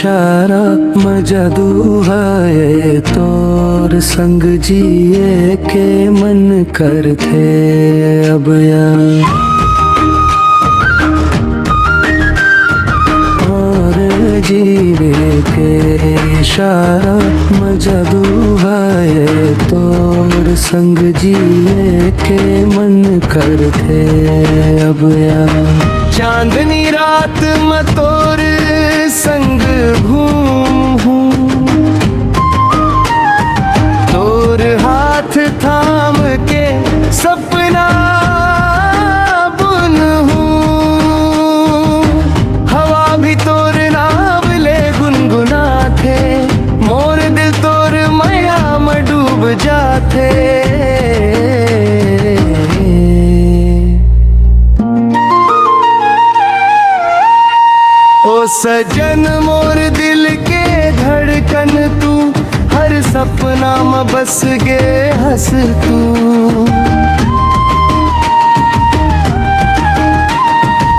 इशारा मजादू है तोर संग जिए के मन करते अब यार। और जीवे के इशारा मजादू है तोर संग जिए के मन करते अब यार। चांदनी रात में तोर संग घूम तोर हाथ थाम के सपना बुन हूँ। हवा भी तोर नाम ले गुनगुना थे मोर दिल तोर माया में डूब जाते। ओ सजन मोर दिल के धड़कन तू हर सपना में बस गे हंस तू।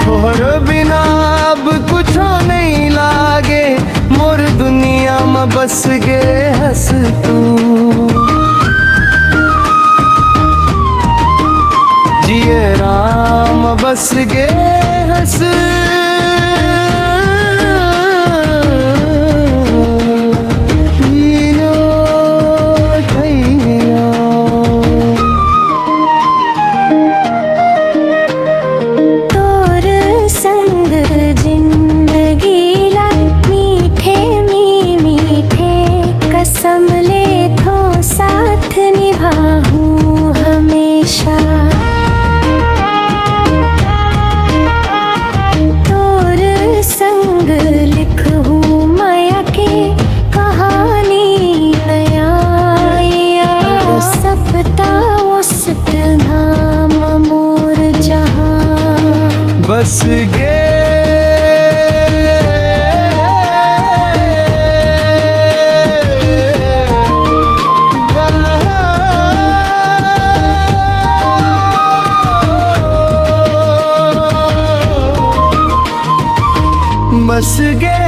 तोहर बिना अब कुछ नहीं लागे मोर दुनिया में बस गे हंस तू। जिए राम बस गे हंस बस गे बस गे